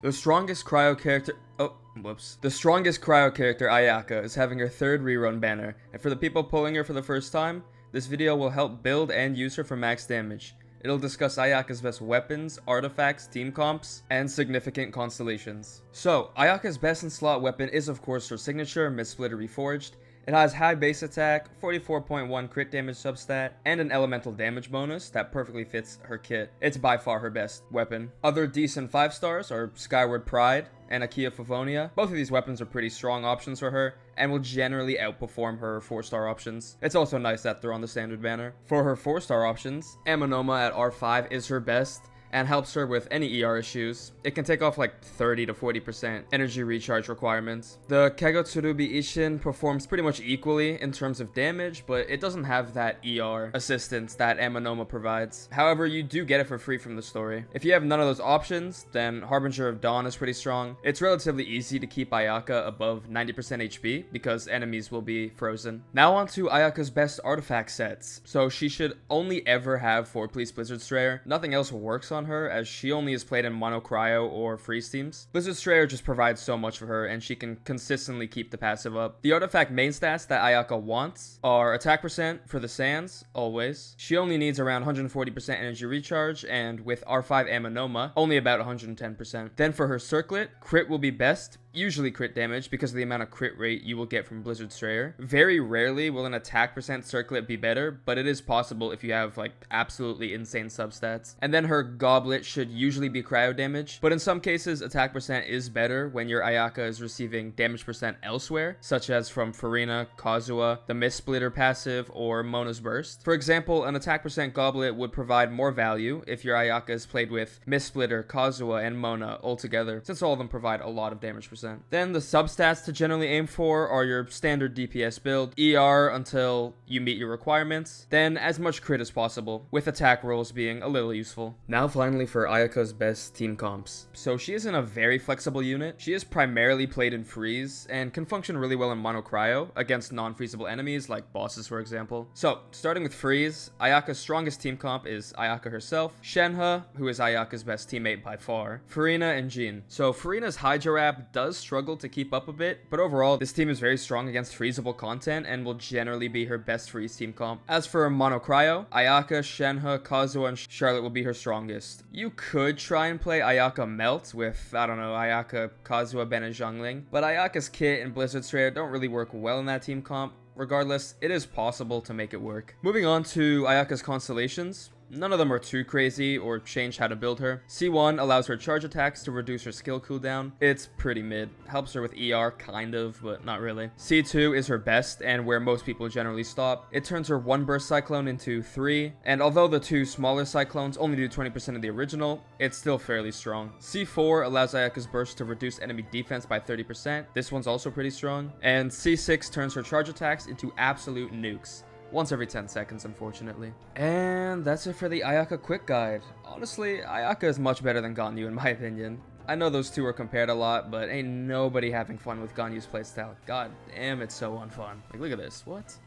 The strongest CRYO character... Oh, whoops. The strongest CRYO character, Ayaka, is having her third rerun banner, and for the people pulling her for the first time, this video will help build and use her for max damage. It'll discuss Ayaka's best weapons, artifacts, team comps, and significant constellations. So, Ayaka's best in slot weapon is of course her signature, Mist-Splitter Reforged. It has high base attack, 44.1 crit damage substat, and an elemental damage bonus that perfectly fits her kit. It's by far her best weapon. Other decent 5 stars are Skyward Pride and Akia Favoniya. Both of these weapons are pretty strong options for her and will generally outperform her 4-star options. It's also nice that they're on the standard banner. For her 4-star options, Amanoma at R5 is her best and helps her with any ER issues. It can take off like 30 to 40% energy recharge requirements. The Kagotsurubi Ishin performs pretty much equally in terms of damage, but it doesn't have that ER assistance that Amanoma provides. However, you do get it for free from the story. If you have none of those options, then Harbinger of Dawn is pretty strong. It's relatively easy to keep Ayaka above 90% HP because enemies will be frozen. Now on to Ayaka's best artifact sets. So she should only ever have 4-piece Blizzard Strayer. Nothing else works on her, as she only is played in mono cryo or freeze teams. Blizzard Strayer just provides so much for her, and she can consistently keep the passive up. The artifact main stats that Ayaka wants are attack percent for the sands, always. She only needs around 140% energy recharge, and with R5 Amanoma, only about 110%. Then for her circlet, crit will be best, usually crit damage because of the amount of crit rate you will get from Blizzard Strayer. Very rarely will an attack percent circlet be better, but it is possible if you have like absolutely insane substats. And then her goblet should usually be cryo damage, but in some cases attack percent is better when your Ayaka is receiving damage percent elsewhere, such as from Furina, Kazuha, the Mist Splitter passive, or Mona's Burst. For example, an attack percent goblet would provide more value if your Ayaka is played with Mist Splitter, Kazuha, and Mona altogether, since all of them provide a lot of damage percent. Then the substats to generally aim for are your standard DPS build, ER until you meet your requirements, then as much crit as possible, with attack rolls being a little useful. Now finally for Ayaka's best team comps. So she isn't a very flexible unit. She is primarily played in freeze and can function really well in mono cryo against non-freezable enemies like bosses for example. So starting with freeze, Ayaka's strongest team comp is Ayaka herself, Shenhe, who is Ayaka's best teammate by far, Furina, and Jin. So Furina's Hydro Wrap does struggle to keep up a bit, but overall this team is very strong against freezable content and will generally be her best freeze team comp. As for mono cryo, Ayaka, Shenhe, Kazuha, and Charlotte will be her strongest. You could try and play Ayaka Melt with, I don't know, Ayaka, Kazuha, Ben, and Zhongling, but Ayaka's kit and Blizzard Strayer don't really work well in that team comp. Regardless, it is possible to make it work. Moving on to Ayaka's constellations. None of them are too crazy or change how to build her. C1 allows her charge attacks to reduce her skill cooldown. It's pretty mid. Helps her with ER, kind of, but not really. C2 is her best and where most people generally stop. It turns her 1 burst cyclone into 3, and although the 2 smaller cyclones only do 20% of the original, it's still fairly strong. C4 allows Ayaka's burst to reduce enemy defense by 30%. This one's also pretty strong. And C6 turns her charge attacks into absolute nukes. Once every 10 seconds, unfortunately. And that's it for the Ayaka quick guide. Honestly, Ayaka is much better than Ganyu in my opinion. I know those two are compared a lot, but ain't nobody having fun with Ganyu's playstyle. God damn, it's so unfun. Like, look at this. What?